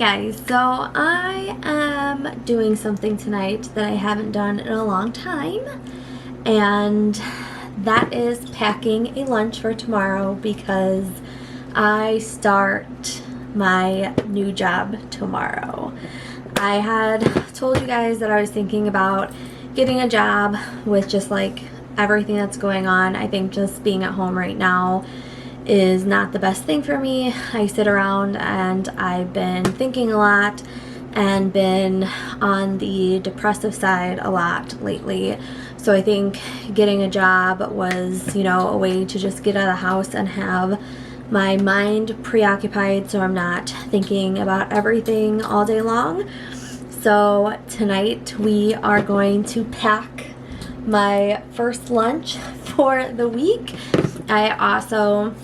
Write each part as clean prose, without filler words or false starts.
guys, so I am doing something tonight that I haven't done in a long time, and that is packing a lunch for tomorrow because I start my new job tomorrow. I had told you guys that I was thinking about getting a job with just like everything that's going on. I think just being at home right now is not the best thing for me. I sit around and I've been thinking a lot and been on the depressive side a lot lately. So I think getting a job was, a way to just get out of the house and have my mind preoccupied so I'm not thinking about everything all day long. So tonight we are going to pack my first lunch for the week. I also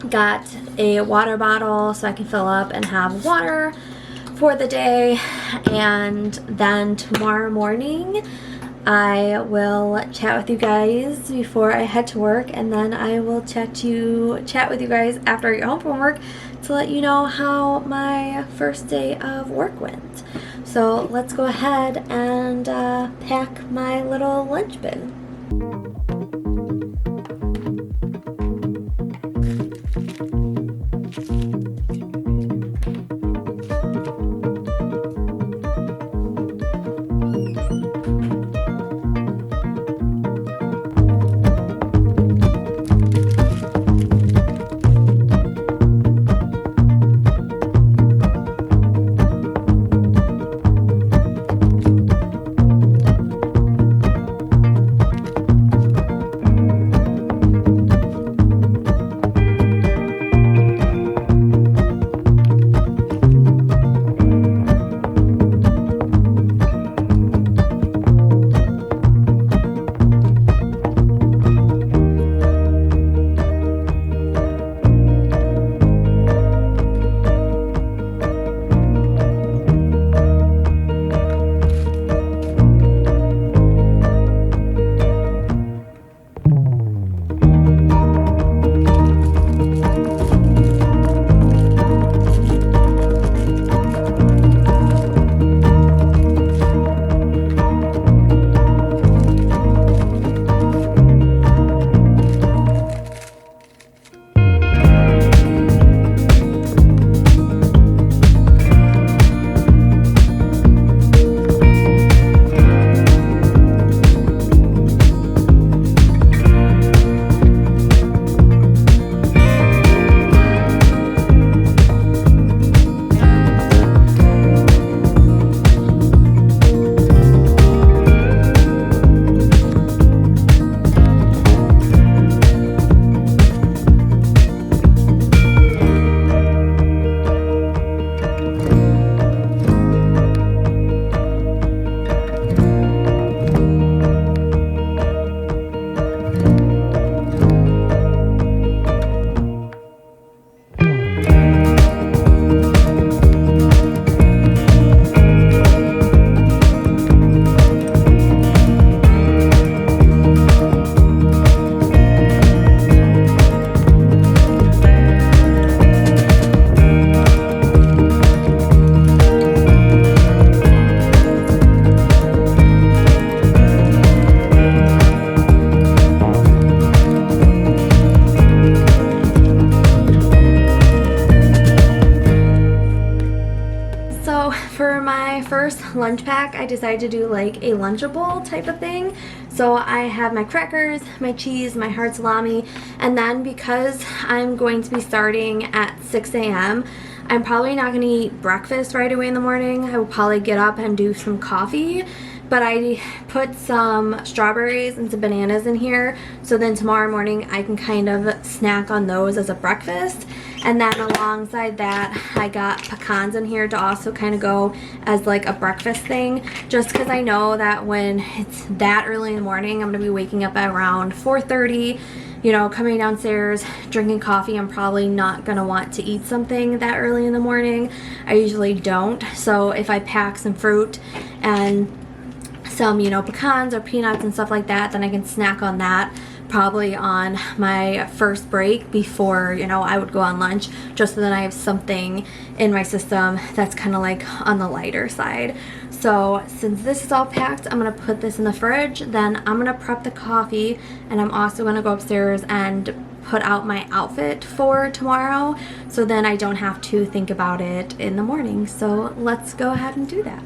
got a water bottle so I can fill up and have water for the day, and then tomorrow morning I will chat with you guys before I head to work, and then I will chat with you guys after I get home from work to let you know how my first day of work went. So let's go ahead and pack my little lunch bin. For my first lunch pack, I decided to do like a Lunchable type of thing. So I have my crackers, my cheese, my hard salami, and then because I'm going to be starting at 6 a.m., I'm probably not going to eat breakfast right away in the morning. I will probably get up and do some coffee, but I put some strawberries and some bananas in here, so then tomorrow morning I can kind of snack on those as a breakfast. And then alongside that, I got pecans in here to also kind of go as like a breakfast thing, just because I know that when it's that early in the morning, I'm going to be waking up at around 4:30, coming downstairs, drinking coffee. I'm probably not going to want to eat something that early in the morning. I usually don't. So if I pack some fruit and some, pecans or peanuts and stuff like that, then I can snack on that probably on my first break before, I would go on lunch, just so that I have something in my system that's kind of like on the lighter side. So since this is all packed, I'm going to put this in the fridge. Then I'm going to prep the coffee, and I'm also going to go upstairs and put out my outfit for tomorrow, so then I don't have to think about it in the morning. So let's go ahead and do that.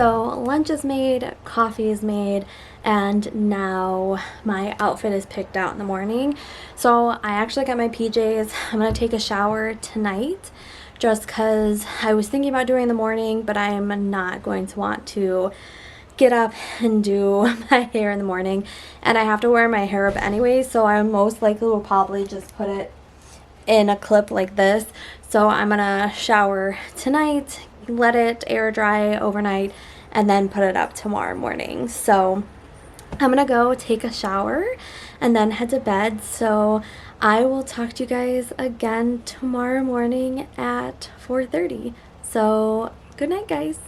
So lunch is made, coffee is made, and now my outfit is picked out in the morning. So I actually got my PJs. I'm going to take a shower tonight just because I was thinking about doing it in the morning, but I am not going to want to get up and do my hair in the morning. And I have to wear my hair up anyway, so I most likely will probably just put it in a clip like this. So I'm gonna shower tonight, let it air dry overnight, and then put it up tomorrow morning. So I'm gonna go take a shower and then head to bed. So I will talk to you guys again tomorrow morning at 4:30. So good night, guys.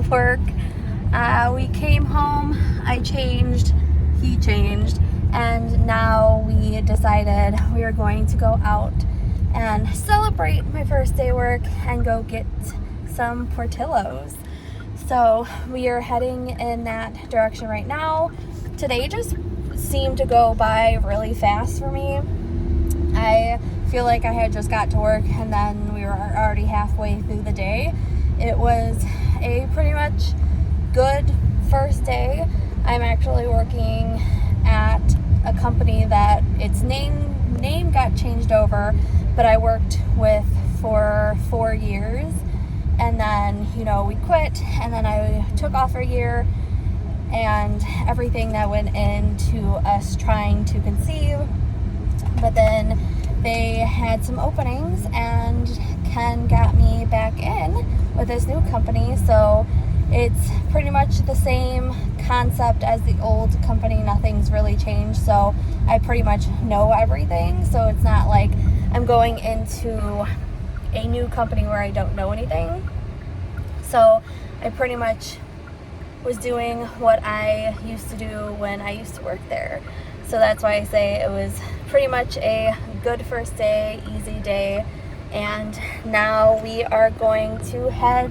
work. We came home, I changed, he changed, and now we decided we are going to go out and celebrate my first day work and go get some Portillo's. So we are heading in that direction right now. Today just seemed to go by really fast for me. I feel like I had just got to work and then we were already halfway through the day. It was a pretty much good first day. I'm actually working at a company that its name got changed over, but I worked with for 4 years, and then we quit, and then I took off a year, and everything that went into us trying to conceive. But then they had some openings, and Ken got me back in with this new company. So it's pretty much the same concept as the old company. Nothing's really changed. So I pretty much know everything. So it's not like I'm going into a new company where I don't know anything. So I pretty much was doing what I used to do when I used to work there. So that's why I say it was pretty much a good first day, easy day. And now we are going to head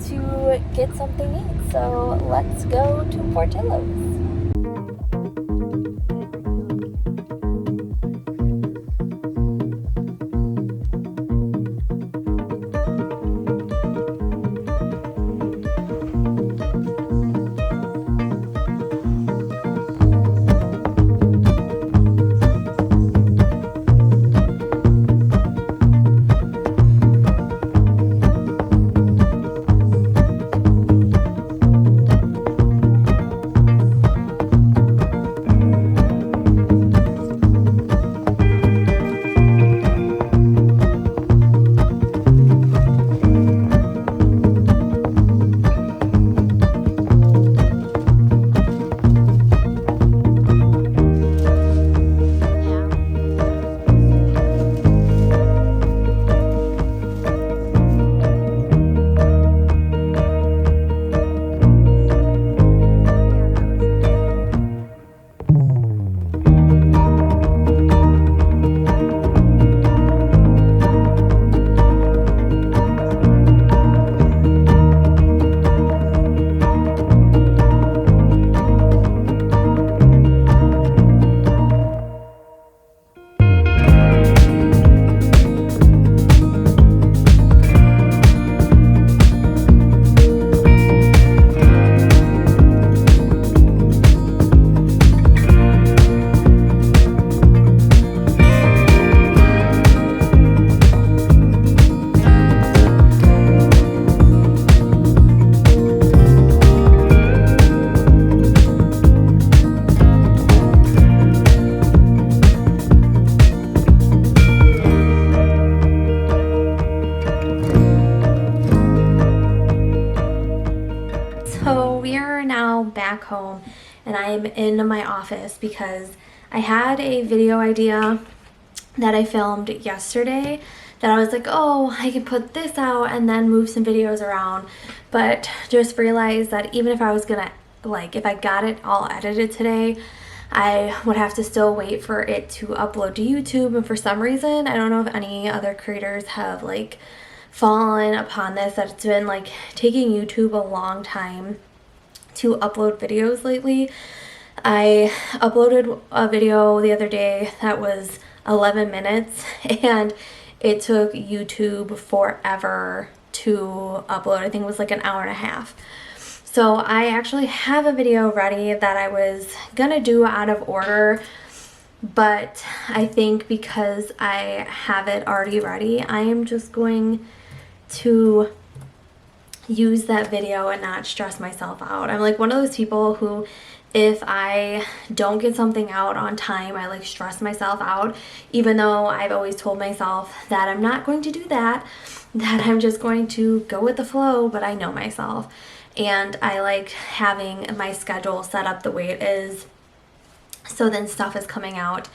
to get something to eat. So let's go to Portillo's. Back home, and I'm in my office because I had a video idea that I filmed yesterday that I was like, oh, I can put this out and then move some videos around, but just realized that even if I was gonna, if I got it all edited today, I would have to still wait for it to upload to YouTube. And for some reason, I don't know if any other creators have fallen upon this, that it's been taking YouTube a long time to upload videos lately. I uploaded a video the other day that was 11 minutes, and it took YouTube forever to upload. I think it was an hour and a half. So I actually have a video ready that I was gonna do out of order, but I think because I have it already ready, I am just going to use that video and not stress myself out. I'm one of those people who, if I don't get something out on time, I stress myself out, even though I've always told myself that I'm not going to do that, that I'm just going to go with the flow. But I know myself, and I like having my schedule set up the way it is, so then stuff is coming out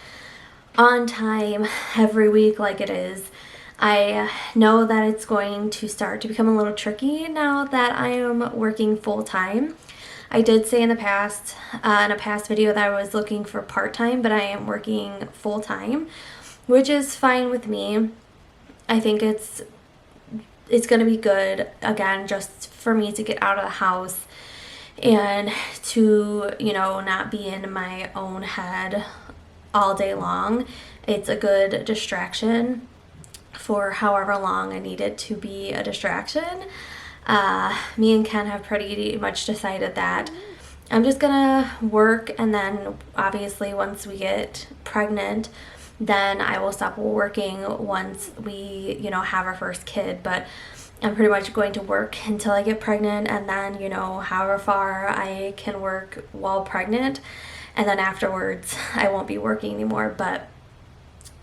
on time every week like it is. I know that it's going to start to become a little tricky now that I am working full-time. I did say in the past, in a past video, that I was looking for part-time, but I am working full-time, which is fine with me. I think it's going to be good, again, just for me to get out of the house and to, you know, not be in my own head all day long. It's a good distraction for however long I need it to be a distraction. Me and Ken have pretty much decided that I'm just gonna work, and then obviously once we get pregnant, then I will stop working once we, you know, have our first kid. But I'm pretty much going to work until I get pregnant, and then, you know, however far I can work while pregnant, and then afterwards I won't be working anymore. But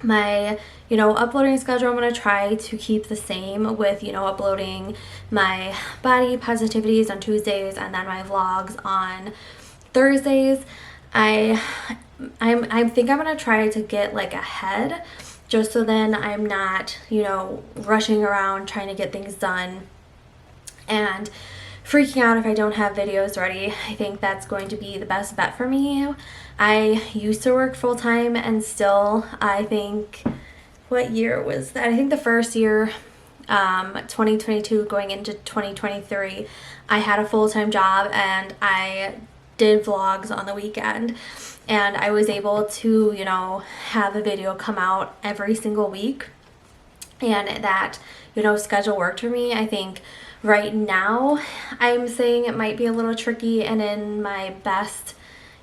my, you know, uploading schedule, I'm going to try to keep the same with, you know, uploading my body positivities on Tuesdays and then my vlogs on Thursdays. I think I'm going to try to get like ahead, just so then I'm not, you know, rushing around trying to get things done and freaking out if I don't have videos ready. I think that's going to be the best bet for me. I used to work full-time, and still, I think, what year was that? I think the first year, 2022 going into 2023, I had a full-time job and I did vlogs on the weekend, and I was able to, you know, have a video come out every single week, and that, you know, schedule worked for me. I think right now I'm saying it might be a little tricky, and in my best,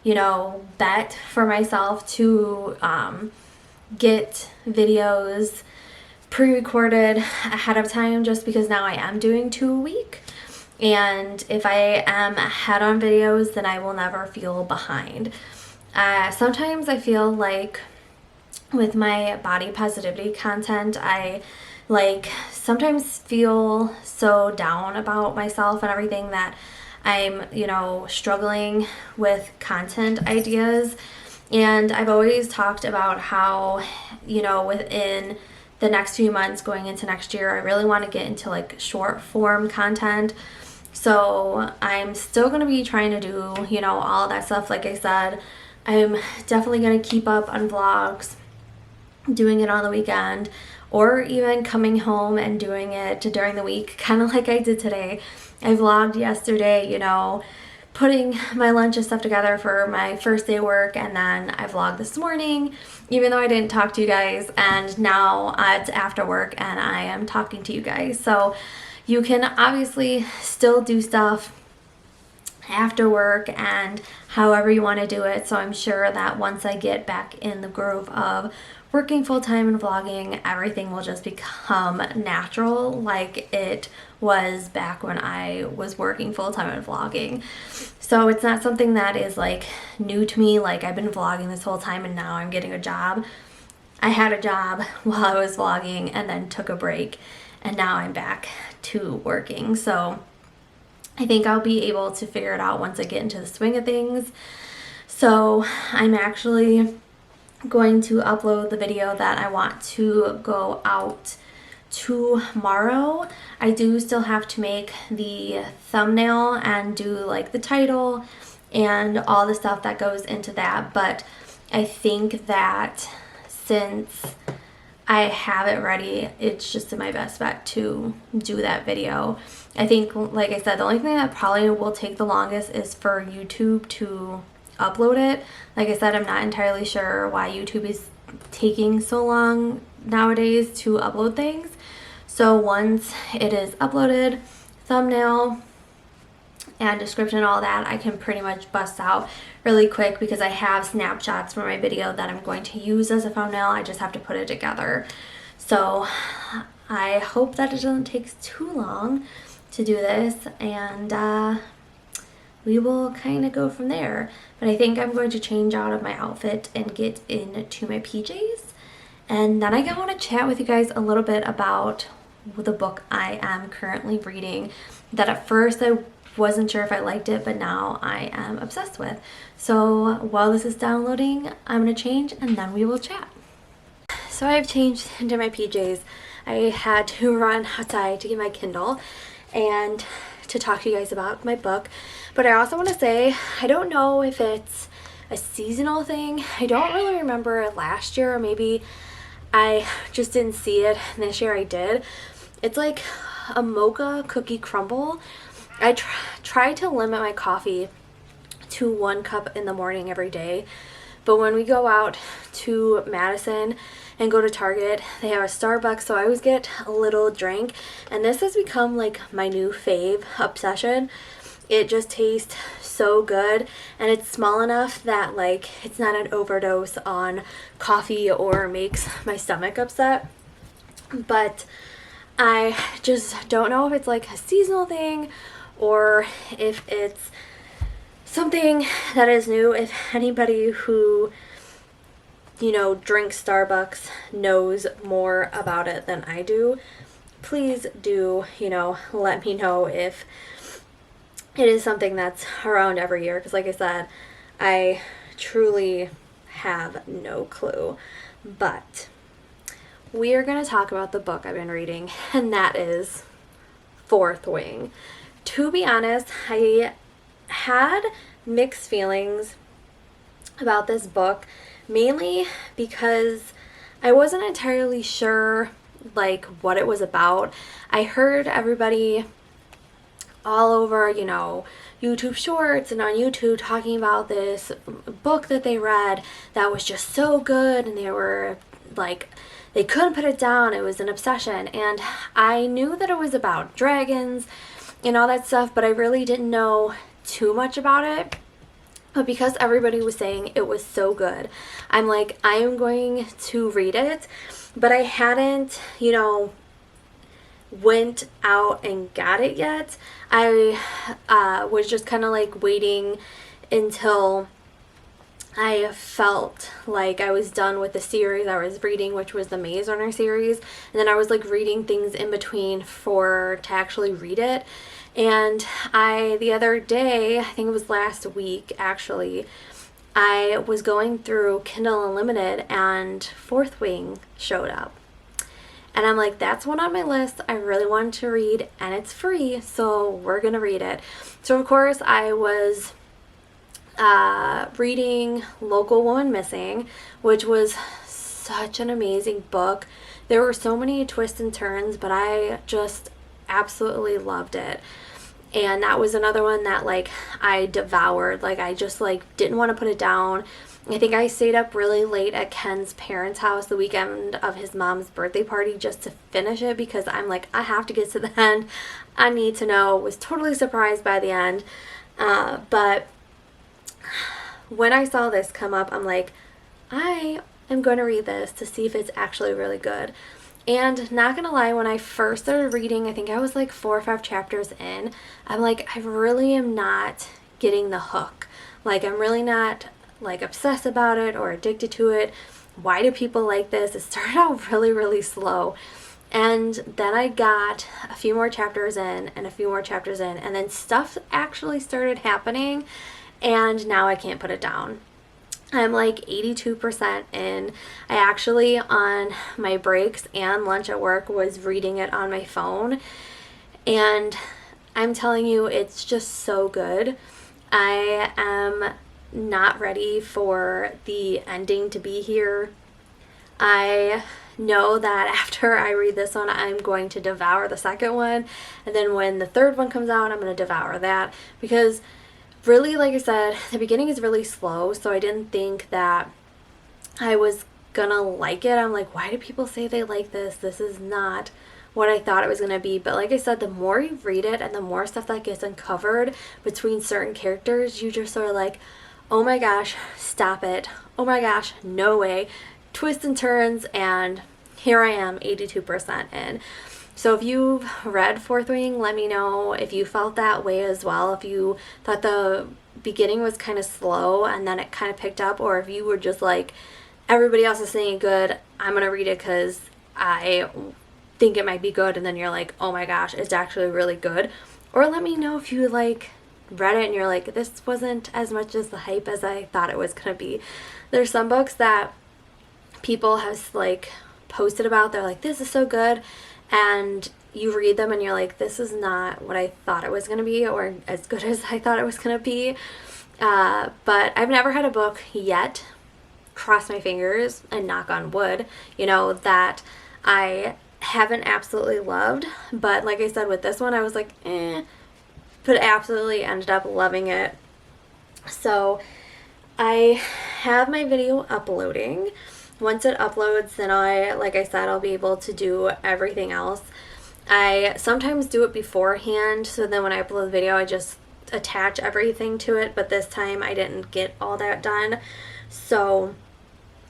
you know, bet for myself to get videos pre-recorded ahead of time, just because now I am doing 2 a week. And if I am ahead on videos, then I will never feel behind. Sometimes I feel like with my body positivity content, I sometimes feel so down about myself and everything that I'm, you know, struggling with content ideas. And I've always talked about how, you know, within the next few months going into next year, I really want to get into like short form content. So I'm still going to be trying to do, you know, all of that stuff. Like I said, I'm definitely going to keep up on vlogs, doing it on the weekend, or even coming home and doing it during the week, kind of like I did today. I vlogged yesterday, you know, putting my lunch and stuff together for my first day of work, and then I vlogged this morning, even though I didn't talk to you guys, and now it's after work and I am talking to you guys. So you can obviously still do stuff after work and however you want to do it. So I'm sure that once I get back in the groove of working full-time and vlogging, everything will just become natural like it was back when I was working full-time and vlogging. So it's not something that is like new to me, like I've been vlogging this whole time and now I'm getting a job. I had a job while I was vlogging and then took a break, and now I'm back to working. So I think I'll be able to figure it out once I get into the swing of things. So I'm actually going to upload the video that I want to go out tomorrow. I do still have to make the thumbnail and do like the title and all the stuff that goes into that, but I think that since I have it ready, it's just my best bet to do that video. I think, like I said, the only thing that probably will take the longest is for YouTube to upload it. Like I said, I'm not entirely sure why YouTube is taking so long nowadays to upload things. So once it is uploaded, thumbnail and description, all that, I can pretty much bust out really quick because I have snapshots for my video that I'm going to use as a thumbnail. I just have to put it together. So I hope that it doesn't take too long to do this, and we will kind of go from there. But I think I'm going to change out of my outfit and get into my PJs, and then I want to chat with you guys a little bit about the book I am currently reading that at first I wasn't sure if I liked it, but now I am obsessed with. So while this is downloading, I'm going to change and then we will chat. So I've changed into my PJs. I had to run outside to get my Kindle and to talk to you guys about my book. But I also want to say, I don't know if it's a seasonal thing. I don't really remember last year, or maybe I just didn't see it, and this year I did. It's like a mocha cookie crumble. I try to limit my coffee to 1 cup in the morning every day. But when we go out to Madison and go to Target, they have a Starbucks, so I always get a little drink. And this has become like my new fave obsession. It just tastes so good, and it's small enough that like it's not an overdose on coffee or makes my stomach upset. But I just don't know if it's like a seasonal thing or if it's something that is new. If anybody who, you know, drinks Starbucks knows more about it than I do, please do, you know, let me know if it is something that's around every year. Because like I said, I truly have no clue. But we are going to talk about the book I've been reading, and that is Fourth Wing. To be honest, I had mixed feelings about this book, mainly because I wasn't entirely sure like what it was about. I heard everybody all over, you know, YouTube shorts and on YouTube talking about this book that they read that was just so good, and they were like, they couldn't put it down. It was an obsession, and I knew that it was about dragons and all that stuff, but I really didn't know too much about it. But because everybody was saying it was so good, I'm like, I am going to read it. But I hadn't, you know, went out and got it yet. I was just kind of like waiting until I felt like I was done with the series I was reading, which was the Maze Runner series, and then I was like reading things in between to actually read it. And the other day, I think it was last week actually, I was going through Kindle Unlimited and Fourth Wing showed up. And I'm like, that's one on my list I really wanted to read, and it's free, so we're gonna read it. So of course I was reading Local Woman Missing, which was such an amazing book. There were so many twists and turns, but I just absolutely loved it. And that was another one that like I devoured. Like I just like didn't want to put it down. I think I stayed up really late at Ken's parents' house the weekend of his mom's birthday party just to finish it, because I'm like, I have to get to the end. I need to know. Was totally surprised by the end. But when I saw this come up, I'm like, I am going to read this to see if it's actually really good. And not gonna lie, when I first started reading, I think I was like 4 or 5 chapters in, I'm like, I really am not getting the hook. Like, I'm really not like obsessed about it or addicted to it. Why do people like this? It started out really, really slow. And then I got a few more chapters in and a few more chapters in, and then stuff actually started happening, and now I can't put it down. I'm like 82% in. I actually, on my breaks and lunch at work, was reading it on my phone. And I'm telling you, it's just so good. I am not ready for the ending to be here. I know that after I read this one, I'm going to devour the second one. And then when the third one comes out, I'm going to devour that. Because really, like I said, the beginning is really slow, so I didn't think that I was gonna like it. I'm like, why do people say they like this? This is not what I thought it was gonna be. But like I said, the more you read it and the more stuff that gets uncovered between certain characters, you just sort of like, oh my gosh, stop it. Oh my gosh, no way. Twists and turns, and here I am, 82% in. So if you've read Fourth Wing, let me know if you felt that way as well. If you thought the beginning was kind of slow and then it kind of picked up, or if you were just like, everybody else is saying good, I'm going to read it because I think it might be good, and then you're like, oh my gosh, it's actually really good. Or let me know if you like read it and you're like, this wasn't as much as the hype as I thought it was going to be. There's some books that people have like posted about. They're like, this is so good, and you read them and you're like, this is not what I thought it was going to be, or as good as I thought it was going to be. But I've never had a book yet, cross my fingers and knock on wood, that I haven't absolutely loved. But like I said, with this one, I was like, but absolutely ended up loving it. So I have my video uploading. Once it uploads, then like I said, I'll be able to do everything else. I sometimes do it beforehand, so then when I upload the video, I just attach everything to it, but this time I didn't get all that done. So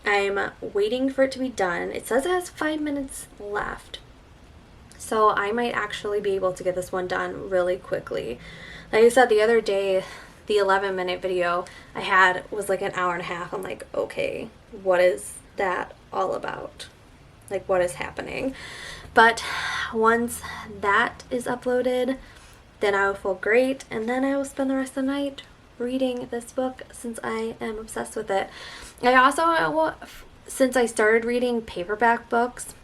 I'm waiting for it to be done. It says it has 5 minutes left. So I might actually be able to get this one done really quickly. Like I said the other day, the 11-minute video I had was like an hour and a half. I'm like, okay, what is that all about? Like, what is happening? But once that is uploaded, then I will feel great, and then I will spend the rest of the night reading this book since I am obsessed with it. I also, since I started reading paperback books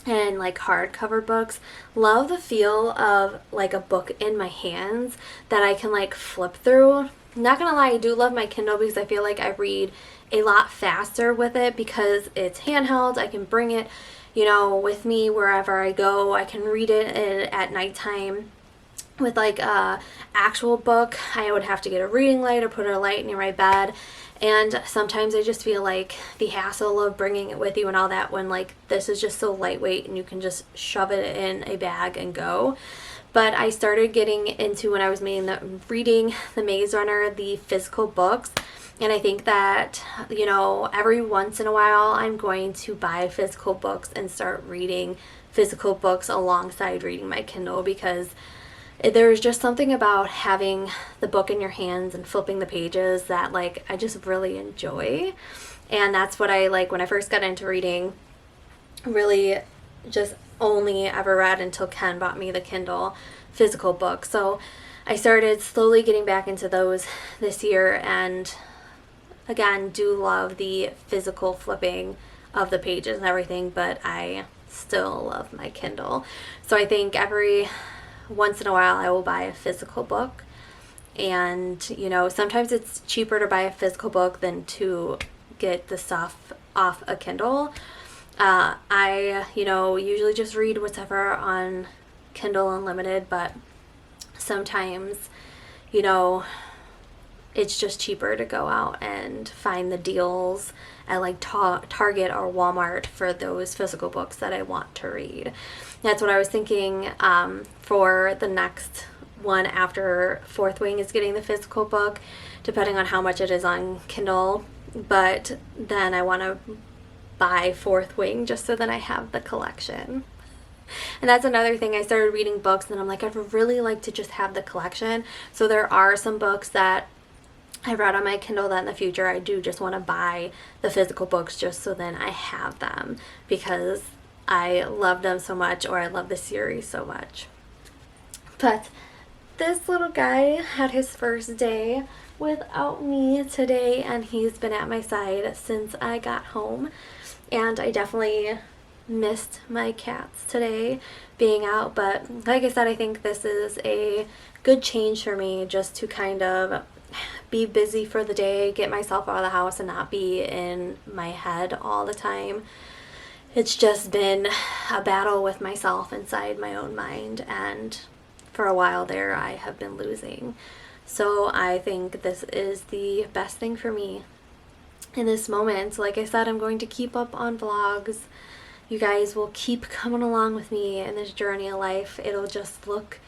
and like hardcover books, love the feel of like a book in my hands that I can like flip through. Not gonna lie, I do love my Kindle because I feel like I read a lot faster with it because it's handheld. I can bring it, with me wherever I go. I can read it at nighttime. With like a actual book, I would have to get a reading light or put a light near my bed, and sometimes I just feel like the hassle of bringing it with you and all that, when like this is just so lightweight and you can just shove it in a bag and go. But I started getting into, when I was reading The Maze Runner, the physical books, and I think that, every once in a while I'm going to buy physical books and start reading physical books alongside reading my Kindle, because there's just something about having the book in your hands and flipping the pages that like I just really enjoy. And that's what I like when I first got into reading. Really just only ever read until Ken bought me the Kindle physical book. So I started slowly getting back into those this year, and again, do love the physical flipping of the pages and everything, but I still love my Kindle. So I think every once in a while I will buy a physical book, and sometimes it's cheaper to buy a physical book than to get the stuff off a Kindle. I usually just read whatever on Kindle Unlimited, but sometimes it's just cheaper to go out and find the deals at like Target or Walmart for those physical books that I want to read. That's what I was thinking for the next one after Fourth Wing is getting the physical book, depending on how much it is on Kindle. But then I want to buy Fourth Wing just so that I have the collection. And that's another thing. I started reading books and I'm like, I'd really like to just have the collection. So there are some books that I read on my Kindle that in the future I do just want to buy the physical books just so then I have them, because I love them so much, or I love the series so much. But this little guy had his first day without me today, and he's been at my side since I got home. And I definitely missed my cats today being out, but like I said, I think this is a good change for me, just to kind of be busy for the day, get myself out of the house and not be in my head all the time. It's just been a battle with myself inside my own mind, and for a while there I have been losing. So I think this is the best thing for me in this moment. Like I said, I'm going to keep up on vlogs. You guys will keep coming along with me in this journey of life. It'll just look,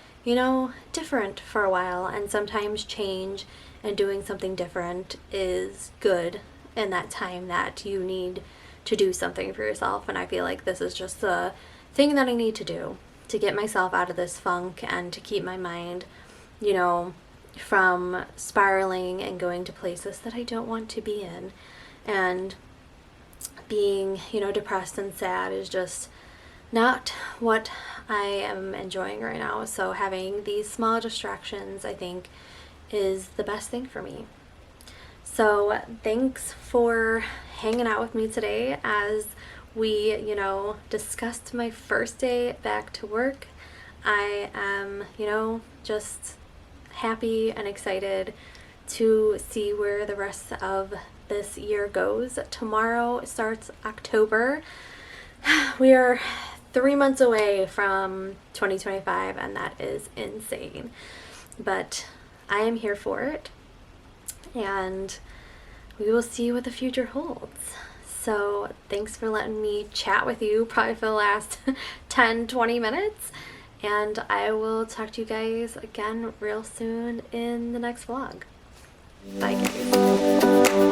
different for a while, and sometimes change and doing something different is good in that time that you need to do something for yourself. And I feel like this is just the thing that I need to do to get myself out of this funk and to keep my mind, from spiraling and going to places that I don't want to be in. And being, depressed and sad is just not what I am enjoying right now. So having these small distractions, I think, is the best thing for me. So thanks for hanging out with me today as we, discussed my first day back to work. I am, just happy and excited to see where the rest of this year goes. Tomorrow starts October. We are 3 months away from 2025, and that is insane. But I am here for it, and we will see what the future holds. So thanks for letting me chat with you probably for the last 10-20 minutes, and I will talk to you guys again real soon in the next vlog. Bye guys.